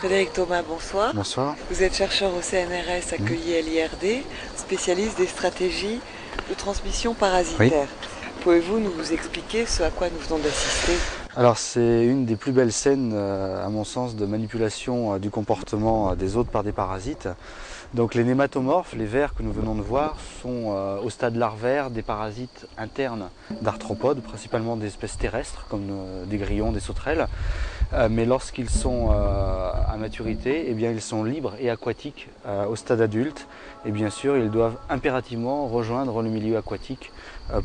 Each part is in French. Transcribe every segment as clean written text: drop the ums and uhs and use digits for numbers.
Frédéric Thomas, bonsoir. Bonsoir. Vous êtes chercheur au CNRS accueilli à l'IRD, spécialiste des stratégies de transmission parasitaire. Oui. Pouvez-vous nous expliquer ce à quoi nous venons d'assister? Alors c'est une des plus belles scènes, à mon sens, de manipulation du comportement des hôtes par des parasites. Donc les nématomorphes, les vers que nous venons de voir, sont au stade larvaire des parasites internes d'arthropodes, principalement des espèces terrestres comme des grillons, des sauterelles. Mais lorsqu'ils sont à maturité, eh bien, ils sont libres et aquatiques au stade adulte. Et bien sûr, ils doivent impérativement rejoindre le milieu aquatique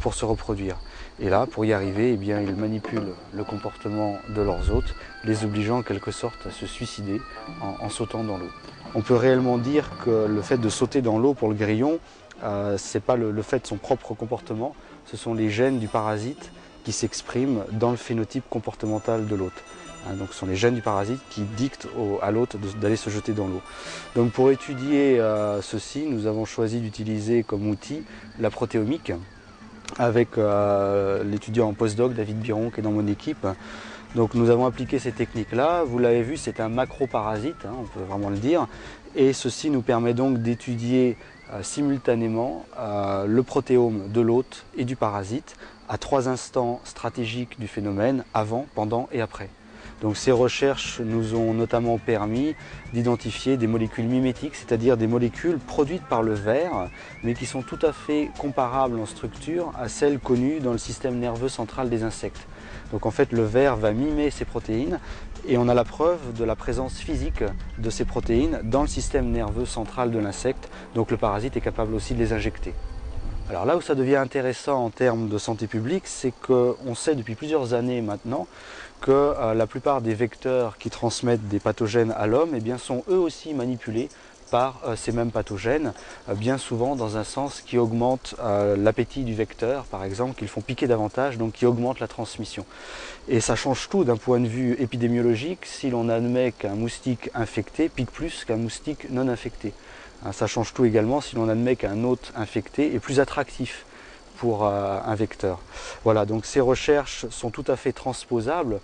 pour se reproduire. Et là, pour y arriver, eh bien, ils manipulent le comportement de leurs hôtes, les obligeant en quelque sorte à se suicider en sautant dans l'eau. On peut réellement dire que le fait de sauter dans l'eau pour le grillon, ce n'est pas le fait de son propre comportement, ce sont les gènes du parasite qui s'expriment dans le phénotype comportemental de l'hôte. Donc ce sont les gènes du parasite qui dictent à l'hôte d'aller se jeter dans l'eau. Donc pour étudier ceci, nous avons choisi d'utiliser comme outil la protéomique avec l'étudiant en postdoc David Biron qui est dans mon équipe. Donc nous avons appliqué ces techniques-là. Vous l'avez vu, c'est un macroparasite, on peut vraiment le dire. Et ceci nous permet donc d'étudier simultanément le protéome de l'hôte et du parasite à 3 instants stratégiques du phénomène, avant, pendant et après. Donc ces recherches nous ont notamment permis d'identifier des molécules mimétiques, c'est-à-dire des molécules produites par le ver, mais qui sont tout à fait comparables en structure à celles connues dans le système nerveux central des insectes. Donc en fait le ver va mimer ces protéines et on a la preuve de la présence physique de ces protéines dans le système nerveux central de l'insecte, donc le parasite est capable aussi de les injecter. Alors là où ça devient intéressant en termes de santé publique, c'est qu'on sait depuis plusieurs années maintenant que la plupart des vecteurs qui transmettent des pathogènes à l'homme sont eux aussi manipulés par ces mêmes pathogènes, bien souvent dans un sens qui augmente l'appétit du vecteur, par exemple, qu'ils font piquer davantage, donc qui augmente la transmission. Et ça change tout d'un point de vue épidémiologique si l'on admet qu'un moustique infecté pique plus qu'un moustique non infecté. Ça change tout également si l'on admet qu'un hôte infecté est plus attractif pour un vecteur. Voilà, donc ces recherches sont tout à fait transposables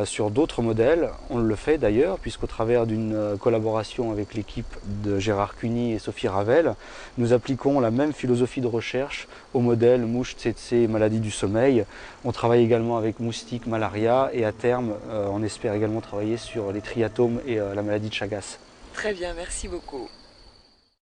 sur d'autres modèles. On le fait d'ailleurs, puisqu'au travers d'une collaboration avec l'équipe de Gérard Cuny et Sophie Ravel, nous appliquons la même philosophie de recherche au modèle mouche tsetse maladie du sommeil. On travaille également avec moustique malaria et à terme, on espère également travailler sur les triatomes et la maladie de Chagas. Très bien, merci beaucoup.